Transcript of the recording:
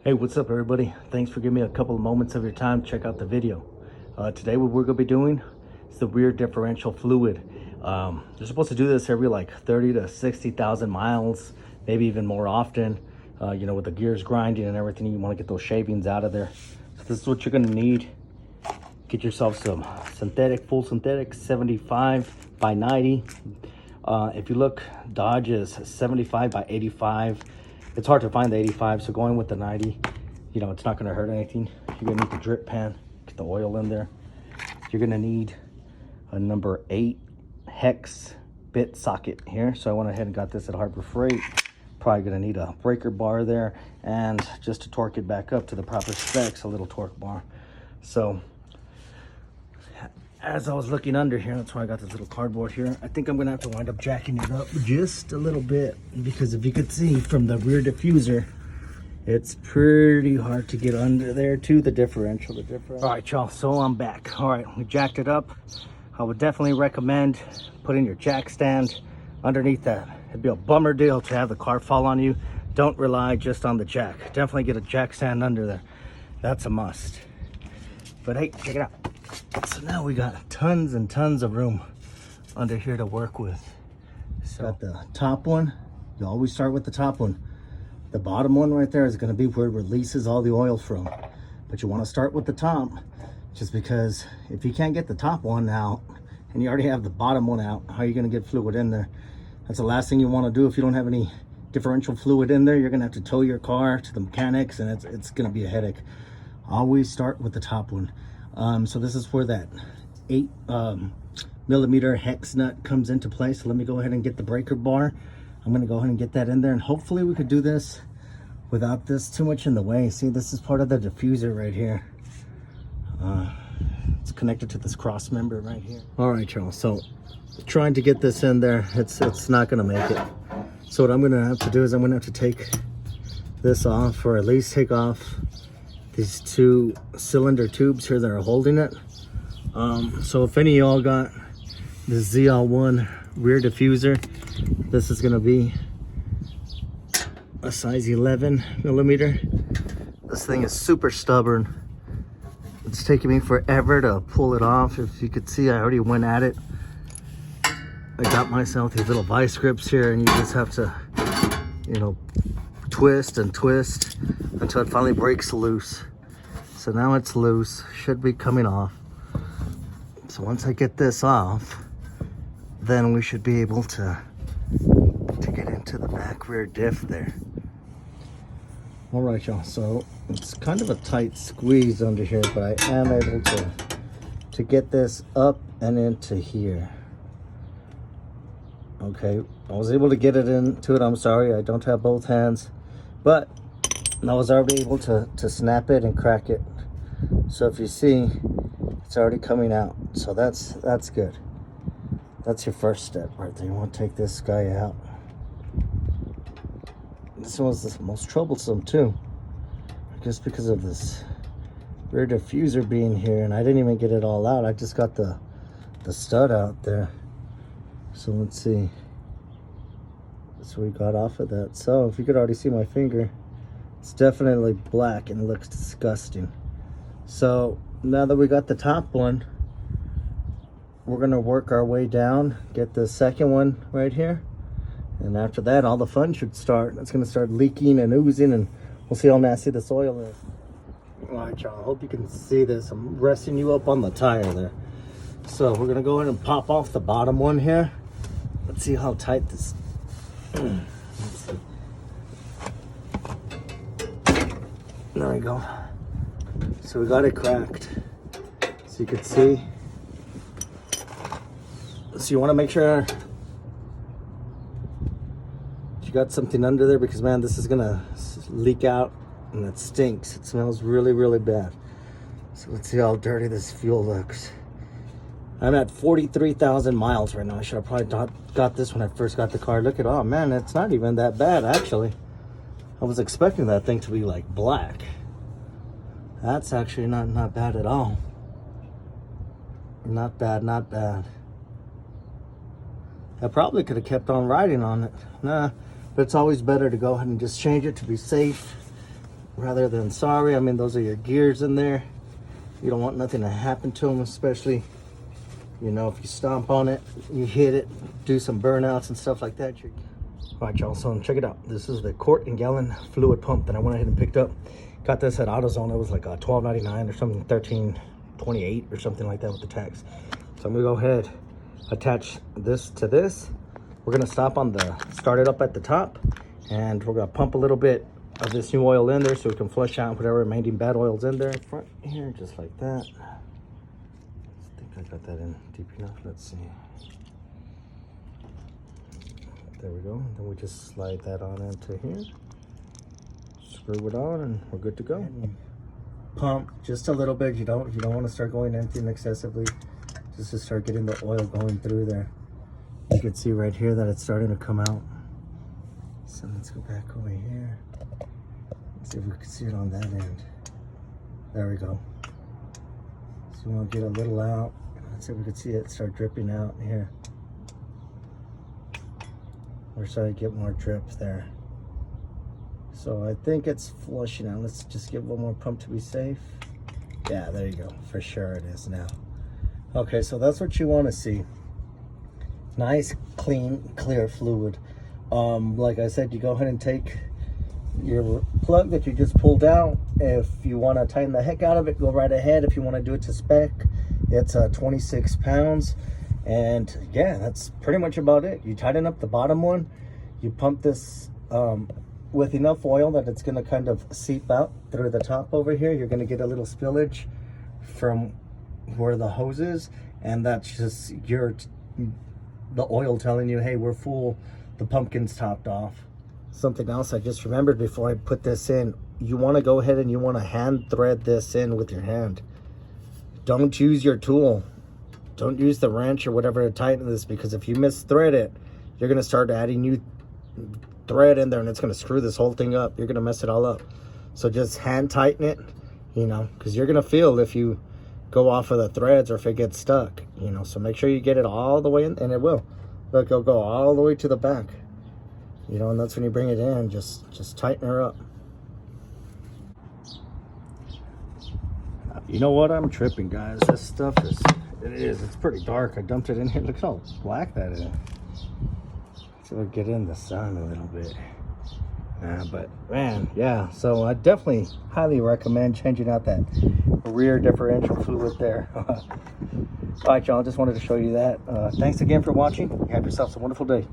Hey, what's up everybody? Thanks for giving me a couple of moments of your time to check out the video. Today what we're going to be doing is the rear differential fluid. You're supposed to do this every like 30 to 60,000 miles, maybe even more often. With the gears grinding and everything, you want to get those shavings out of there. So this is what you're going to need. Get yourself some full synthetic 75 by 90. If you look, Dodge is 75 by 85. It's hard to find the 85, so going with the 90, it's not going to hurt anything. You're going to need the drip pan, get the oil in there. You're going to need a number 8 hex bit socket here. So I went ahead and got this at Harbor Freight. Probably going to need a breaker bar there, and just to torque it back up to the proper specs, a little torque bar. So as I was looking under here, that's why I got this little cardboard here. I think I'm gonna have to wind up jacking it up just a little bit, because if you could see from the rear diffuser, it's pretty hard to get under there to the differential. All right, y'all, so I'm back. All right, we jacked it up. I would definitely recommend putting your jack stand underneath that. It'd be a bummer deal to have the car fall on you. Don't rely just on the jack. Definitely get a jack stand under there. That's a must. But hey, check it out. So now we got tons and tons of room under here to work with. So got the top one. You always start with the top one. The bottom one right there is going to be where it releases all the oil from. But you want to start with the top, just because if you can't get the top one out and you already have the bottom one out, how are you going to get fluid in there? That's the last thing you want to do. If you don't have any differential fluid in there, you're going to have to tow your car to the mechanics, and it's going to be a headache. Always start with the top one. So this is where that 8 millimeter hex nut comes into play. So let me go ahead and get the breaker bar. I'm gonna go ahead and get that in there, and hopefully we could do this without this too much in the way. See, this is part of the diffuser right here. It's connected to this cross member right here. All right, y'all, so trying to get this in there, it's not gonna make it. So what I'm gonna have to do is I'm gonna have to take this off, or at least take off these 2 cylinder tubes here that are holding it. So if any of y'all got the ZL1 rear diffuser, this is gonna be a size 11 millimeter. This thing is super stubborn. It's taking me forever to pull it off. If you could see, I already went at it. I got myself these little vice grips here, and you just have to, twist and twist until it finally breaks loose. So now it's loose, should be coming off. So once I get this off, then we should be able to get into the back rear diff there. All right, y'all, so it's kind of a tight squeeze under here, but I am able to get this up and into here. Okay, I was able to get it into it. I'm sorry, I don't have both hands, but I was already able to snap it and crack it. So if you see, it's already coming out. So that's good. That's your first step right there. You want to take this guy out. This one's the most troublesome too, just because of this rear diffuser being here, and I didn't even get it all out. I just got the stud out there. So let's see. So we got off of that. So if you could already see my finger, it's definitely black and it looks disgusting. So now that we got the top one, we're gonna work our way down, get the second one right here. And after that, all the fun should start. It's gonna start leaking and oozing, and we'll see how nasty this oil is. All right, y'all, I hope you can see this. I'm resting you up on the tire there. So we're gonna go ahead and pop off the bottom one here. Let's see how tight this, let's see. There we go. So we got it cracked. So you can see. So you want to make sure you got something under there, because man, this is gonna leak out and it stinks. It smells really, really bad. So let's see how dirty this fuel looks. I'm at 43,000 miles right now. I should have probably got this when I first got the car. Look at, oh man, it's not even that bad actually. I was expecting that thing to be like black. That's actually not bad at all. Not bad, not bad. I probably could have kept on riding on it. Nah, but it's always better to go ahead and just change it to be safe rather than sorry. I mean, those are your gears in there. You don't want nothing to happen to them, especially, you know, if you stomp on it, you hit it, do some burnouts and stuff like that. All right, y'all, so check it out. This is the quart and gallon fluid pump that I went ahead and picked up. Got this at AutoZone. It was like $12.99 or something, $13.28 or something like that with the tax. So I'm gonna go ahead, attach this to this. We're gonna stop on the, start it up at the top, and we're gonna pump a little bit of this new oil in there so we can flush out whatever remaining bad oil's in there in front here, just like that. I think I got that in deep enough. Let's see. There we go. And then we just slide that on into here. Screw it on, and we're good to go. Pump just a little bit. You don't want to start going anything excessively. Just to start getting the oil going through there. You can see right here that it's starting to come out. So let's go back over here. Let's see if we can see it on that end. There we go. So we want to get a little out. Let's see if we can see it start dripping out here. We're starting to get more drips there. So I think it's flushing out. Let's just give one more pump to be safe. Yeah, there you go. For sure it is now. Okay, so that's what you want to see. Nice, clean, clear fluid. Like I said, you go ahead and take your plug that you just pulled out. If you want to tighten the heck out of it, go right ahead. If you want to do it to spec, it's 26 pounds. And yeah, that's pretty much about it. You tighten up the bottom one. You pump this with enough oil that it's going to kind of seep out through the top over here. You're going to get a little spillage from where the hose is, and that's just the oil telling you, hey, we're full, the pumpkin's topped off. Something else I just remembered before I put this in, you want to go ahead and you want to hand thread this in with your hand. Don't use your tool. Don't use the wrench or whatever to tighten this, because if you misthread it, you're going to start adding new thread in there, and it's going to screw this whole thing up. You're going to mess it all up. So just hand tighten it, you know, because you're going to feel if you go off of the threads or if it gets stuck, you know. So make sure you get it all the way in, and it will. Look, it'll go all the way to the back, you know, and that's when you bring it in, just tighten her up. You know what? I'm tripping, guys. This stuff it's pretty dark. I dumped it in here. Look how black that is. So we'll get in the sun a little bit. But man, yeah, so I definitely highly recommend changing out that rear differential fluid there. All right, y'all, just wanted to show you that. Thanks again for watching. Have yourselves a wonderful day.